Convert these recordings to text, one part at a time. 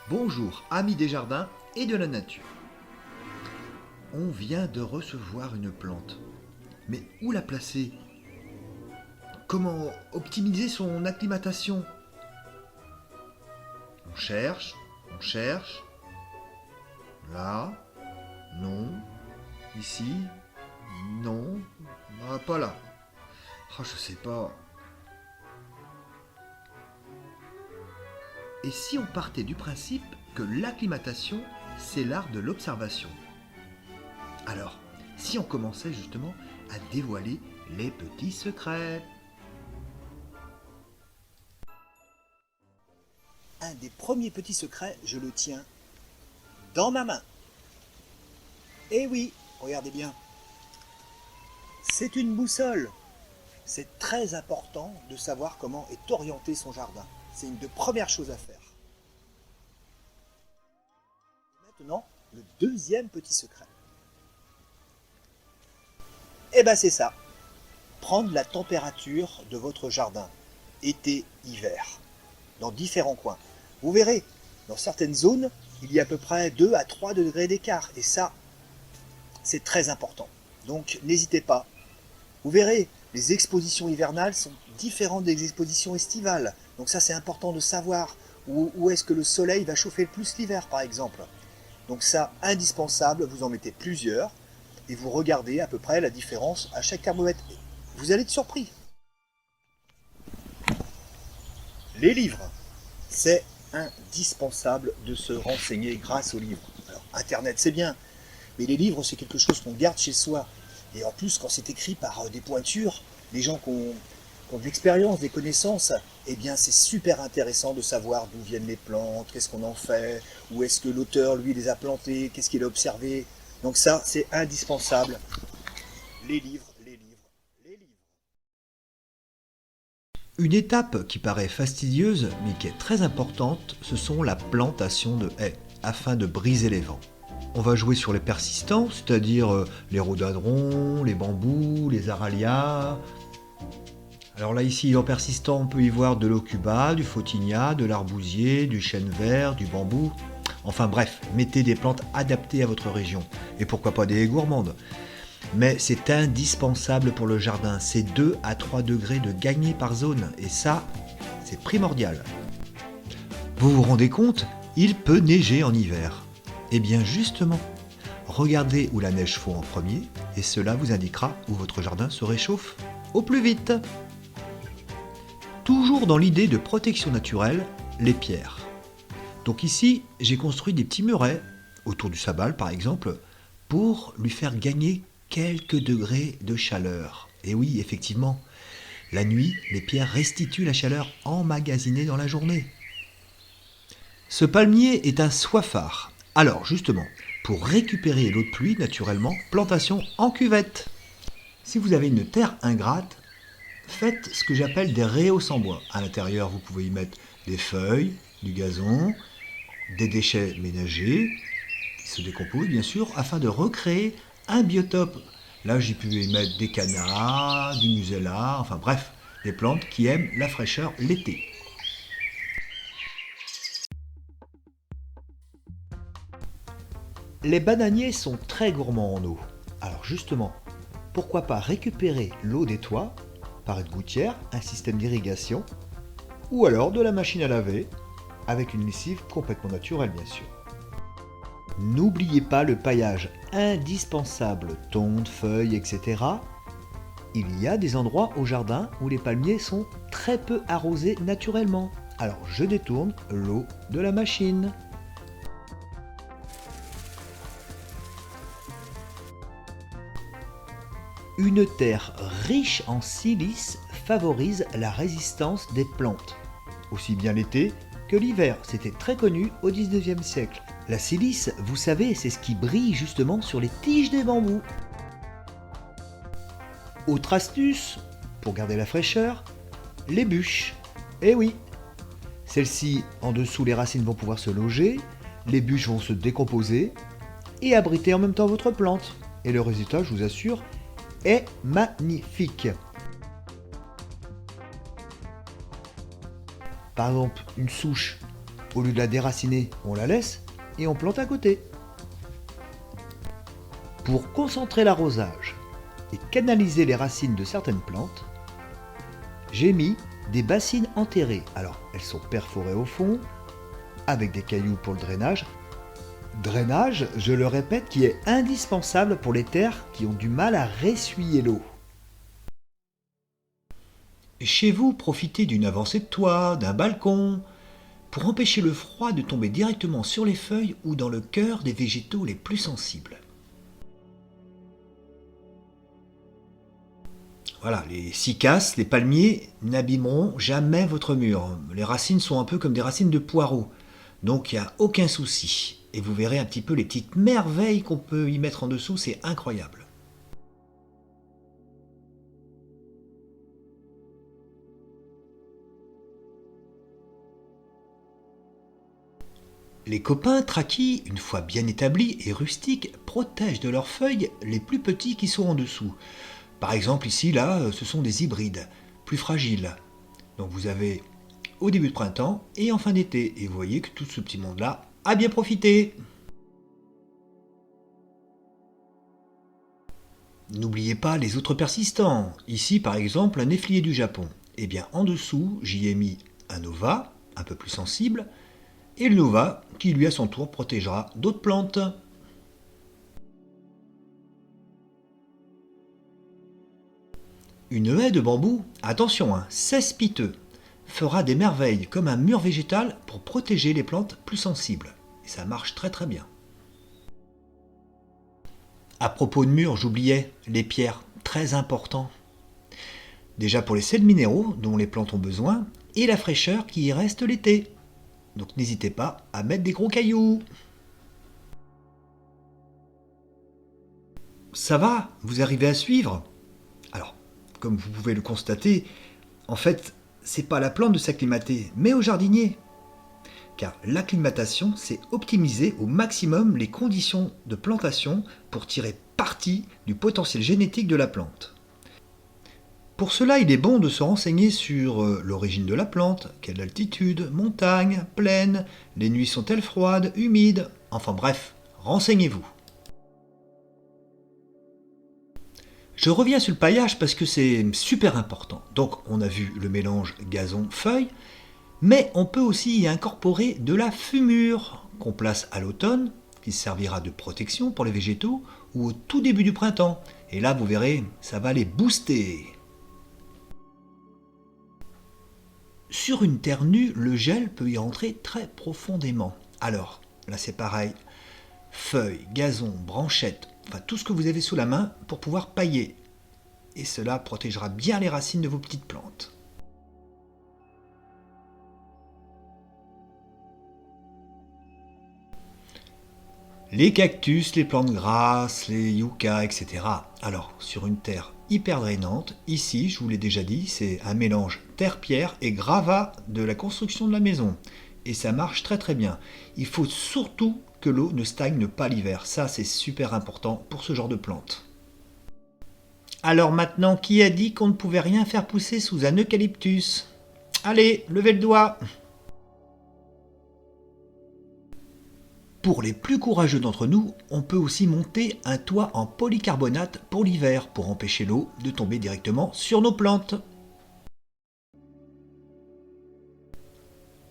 Bonjour, amis des jardins et de la nature. On vient de recevoir une plante. Mais où la placer? Comment optimiser son acclimatation? On cherche, on cherche. Là, non. Ici, non. Ah, pas là. Ah, je sais pas. Et si on partait du principe que l'acclimatation, c'est l'art de l'observation? Alors, si on commençait justement à dévoiler les petits secrets. Un des premiers petits secrets, je le tiens dans ma main. Eh oui, regardez bien. C'est une boussole. C'est très important de savoir comment est orienté son jardin. C'est une des premières choses à faire. Maintenant, le deuxième petit secret. Eh ben c'est ça. Prendre la température de votre jardin, été, hiver, dans différents coins. Vous verrez, dans certaines zones, il y a à peu près 2 à 3 degrés d'écart. Et ça, c'est très important. Donc n'hésitez pas. Vous verrez, les expositions hivernales sont différentes des expositions estivales. Donc ça, c'est important de savoir où est-ce que le soleil va chauffer le plus l'hiver, par exemple. Donc ça, indispensable, vous en mettez plusieurs et vous regardez à peu près la différence à chaque thermomètre. Vous allez être surpris. Les livres, c'est indispensable de se renseigner grâce aux livres. Alors, Internet, c'est bien, mais les livres, c'est quelque chose qu'on garde chez soi. Et en plus, quand c'est écrit par des pointures, des gens qui ont de l'expérience, des connaissances, eh bien, c'est super intéressant de savoir d'où viennent les plantes, qu'est-ce qu'on en fait, où est-ce que l'auteur, lui, les a plantées, qu'est-ce qu'il a observé. Donc ça, c'est indispensable. Les livres, les livres, les livres. Une étape qui paraît fastidieuse, mais qui est très importante, ce sont la plantation de haies, afin de briser les vents. On va jouer sur les persistants, c'est-à-dire les rhododendrons, les bambous, les aralias. Alors là, ici, en persistant, on peut y voir de l'aucuba, du photinia, de l'arbousier, du chêne vert, du bambou. Enfin bref, mettez des plantes adaptées à votre région. Et pourquoi pas des haies gourmandes. Mais c'est indispensable pour le jardin. C'est 2 à 3 degrés de gagné par zone. Et ça, c'est primordial. Vous vous rendez compte? Il peut neiger en hiver. Eh bien justement, regardez où la neige fond en premier et cela vous indiquera où votre jardin se réchauffe au plus vite. Toujours dans l'idée de protection naturelle, les pierres. Donc ici, j'ai construit des petits murets, autour du sabal par exemple, pour lui faire gagner quelques degrés de chaleur. Et oui, effectivement, la nuit, les pierres restituent la chaleur emmagasinée dans la journée. Ce palmier est un soifard. Alors justement, pour récupérer l'eau de pluie naturellement, plantation en cuvette. Si vous avez une terre ingrate, faites ce que j'appelle des réaux en bois. À l'intérieur, vous pouvez y mettre des feuilles, du gazon, des déchets ménagers, qui se décomposent bien sûr, afin de recréer un biotope. Là, j'ai pu y mettre des canards, du musella, enfin bref, des plantes qui aiment la fraîcheur l'été. Les bananiers sont très gourmands en eau. Alors justement, pourquoi pas récupérer l'eau des toits par une gouttière, un système d'irrigation, ou alors de la machine à laver, avec une lessive complètement naturelle bien sûr. N'oubliez pas le paillage indispensable, tonte, feuilles, etc. Il y a des endroits au jardin où les palmiers sont très peu arrosés naturellement. Alors je détourne l'eau de la machine. Une terre riche en silice favorise la résistance des plantes. Aussi bien l'été que l'hiver, c'était très connu au 19e siècle. La silice, vous savez, c'est ce qui brille justement sur les tiges des bambous. Autre astuce, pour garder la fraîcheur, les bûches. Eh oui, celles-ci, en dessous, les racines vont pouvoir se loger, les bûches vont se décomposer et abriter en même temps votre plante. Et le résultat, je vous assure, est magnifique. Par exemple, une souche Au lieu de la déraciner, on la laisse et on plante à côté. Pour concentrer l'arrosage et canaliser les racines de certaines plantes, j'ai mis des bassines enterrées. Alors, elles sont perforées au fond, avec des cailloux pour le drainage. Drainage, je le répète, qui est indispensable pour les terres qui ont du mal à ressuyer l'eau. Chez vous, profitez d'une avancée de toit, d'un balcon, pour empêcher le froid de tomber directement sur les feuilles ou dans le cœur des végétaux les plus sensibles. Voilà, les cycas, les palmiers n'abîmeront jamais votre mur. Les racines sont un peu comme des racines de poireaux, donc il n'y a aucun souci. Et vous verrez un petit peu les petites merveilles qu'on peut y mettre en dessous, c'est incroyable. Les copains traquis, une fois bien établis et rustiques, protègent de leurs feuilles les plus petits qui sont en dessous. Par exemple ici, là, ce sont des hybrides, plus fragiles. Donc vous avez au début de printemps et en fin d'été. Et vous voyez que tout ce petit monde-là a bien profité. N'oubliez pas les autres persistants. Ici par exemple un néflier du Japon. Et bien en dessous, j'y ai mis un nova, un peu plus sensible, et le nova qui lui à son tour protégera d'autres plantes. Une haie de bambou, attention, cespiteux, fera des merveilles comme un mur végétal pour protéger les plantes plus sensibles. Et ça marche très très bien. À propos de murs, j'oubliais les pierres, très important. Déjà pour les sels minéraux dont les plantes ont besoin et la fraîcheur qui y reste l'été. Donc n'hésitez pas à mettre des gros cailloux. Ça va, vous arrivez à suivre? Alors, comme vous pouvez le constater, en fait, c'est pas à la plante de s'acclimater, mais au jardinier. Car l'acclimatation, c'est optimiser au maximum les conditions de plantation pour tirer parti du potentiel génétique de la plante. Pour cela, il est bon de se renseigner sur l'origine de la plante, quelle altitude, montagne, plaine, les nuits sont-elles froides, humides, enfin bref, renseignez-vous. Je reviens sur le paillage parce que c'est super important. Donc on a vu le mélange gazon-feuille, mais on peut aussi y incorporer de la fumure qu'on place à l'automne, qui servira de protection pour les végétaux, ou au tout début du printemps. Et là, vous verrez, ça va les booster. Sur une terre nue, le gel peut y entrer très profondément. Alors, là c'est pareil, feuilles, gazon, branchettes, enfin tout ce que vous avez sous la main pour pouvoir pailler. Et cela protégera bien les racines de vos petites plantes. Les cactus, les plantes grasses, les yuccas, etc. Alors, sur une terre hyper drainante, ici, je vous l'ai déjà dit, c'est un mélange terre-pierre et gravat de la construction de la maison. Et ça marche très très bien. Il faut surtout que l'eau ne stagne pas l'hiver. Ça, c'est super important pour ce genre de plantes. Alors maintenant, qui a dit qu'on ne pouvait rien faire pousser sous un eucalyptus? Allez, levez le doigt! Pour les plus courageux d'entre nous, on peut aussi monter un toit en polycarbonate pour l'hiver, pour empêcher l'eau de tomber directement sur nos plantes.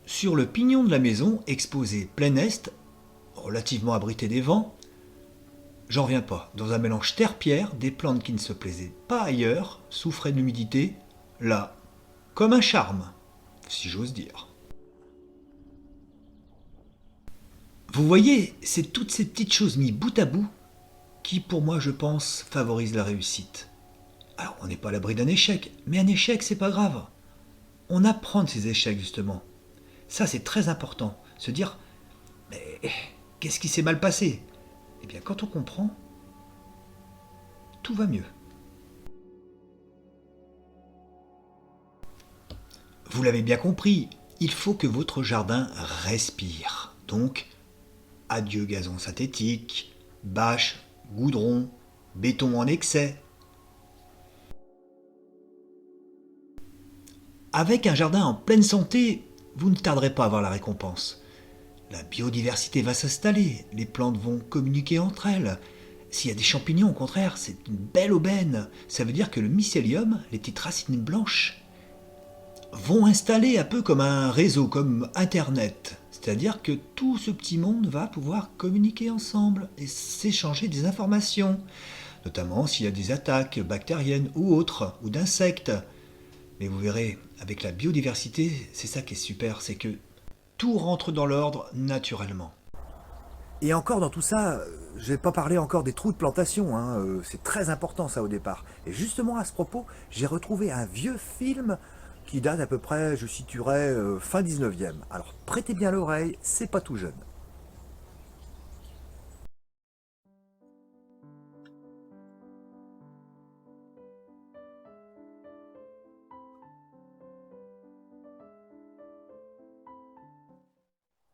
Sur le pignon de la maison, exposé plein est, relativement abrité des vents, j'en reviens pas, dans un mélange terre-pierre, des plantes qui ne se plaisaient pas ailleurs, souffraient de l'humidité, là, comme un charme, si j'ose dire. Vous voyez, c'est toutes ces petites choses mises bout à bout qui, pour moi, je pense, favorisent la réussite. Alors, on n'est pas à l'abri d'un échec, mais un échec, c'est pas grave. On apprend de ces échecs, justement. Ça, c'est très important. Se dire, mais qu'est-ce qui s'est mal passé? Eh bien, quand on comprend, tout va mieux. Vous l'avez bien compris, il faut que votre jardin respire. Donc, adieu gazon synthétique, bâche, goudron, béton en excès. Avec un jardin en pleine santé, vous ne tarderez pas à avoir la récompense. la biodiversité va s'installer, les plantes vont communiquer entre elles. S'il y a des champignons, au contraire, c'est une belle aubaine. Ça veut dire que le mycélium, les petites racines blanches, vont installer un peu comme un réseau, comme Internet. C'est-à-dire que tout ce petit monde va pouvoir communiquer ensemble et s'échanger des informations, notamment s'il y a des attaques bactériennes ou autres, ou d'insectes. Mais vous verrez, avec la biodiversité, c'est ça qui est super, c'est que tout rentre dans l'ordre naturellement. Et encore dans tout ça, je vais pas parler encore des trous de plantation, hein, c'est très important ça au départ. Et justement à ce propos, j'ai retrouvé un vieux film qui date à peu près, je situerais, fin 19e. Alors prêtez bien l'oreille, c'est pas tout jeune.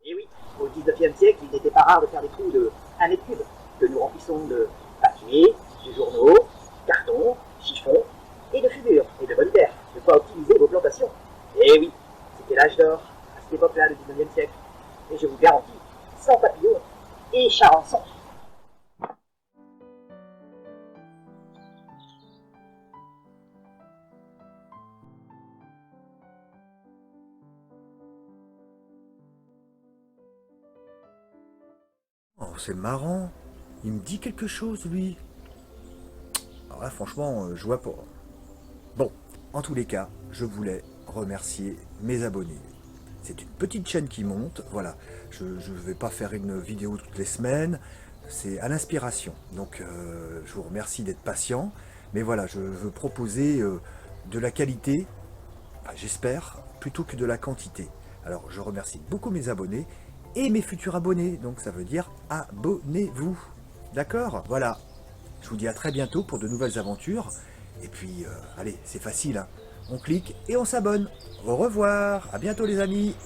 Et oui, au XIXe siècle, il n'était pas rare de faire des trous de 1 m3 que nous remplissons de papier, de journaux, carton, chiffon et de fumure et de bonne terre, de quoi optimiser vos plantations. Et oui, c'était l'âge d'or, à cette époque-là, le XIXe siècle. Et je vous garantis, sans papillons et charançon. Oh, c'est marrant, il me dit quelque chose lui. Alors là franchement, je vois pas. Bon, en tous les cas, je voulais remercier mes abonnés. C'est une petite chaîne qui monte, voilà. Je ne vais pas faire une vidéo toutes les semaines, c'est à l'inspiration. Donc je vous remercie d'être patient. Mais voilà, je veux proposer de la qualité, enfin, j'espère, plutôt que de la quantité. Alors je remercie beaucoup mes abonnés et mes futurs abonnés. Donc ça veut dire abonnez-vous. D'accord? Voilà. Je vous dis à très bientôt pour de nouvelles aventures. Et puis, allez, c'est facile, hein. On clique et on s'abonne. Au revoir, à bientôt les amis.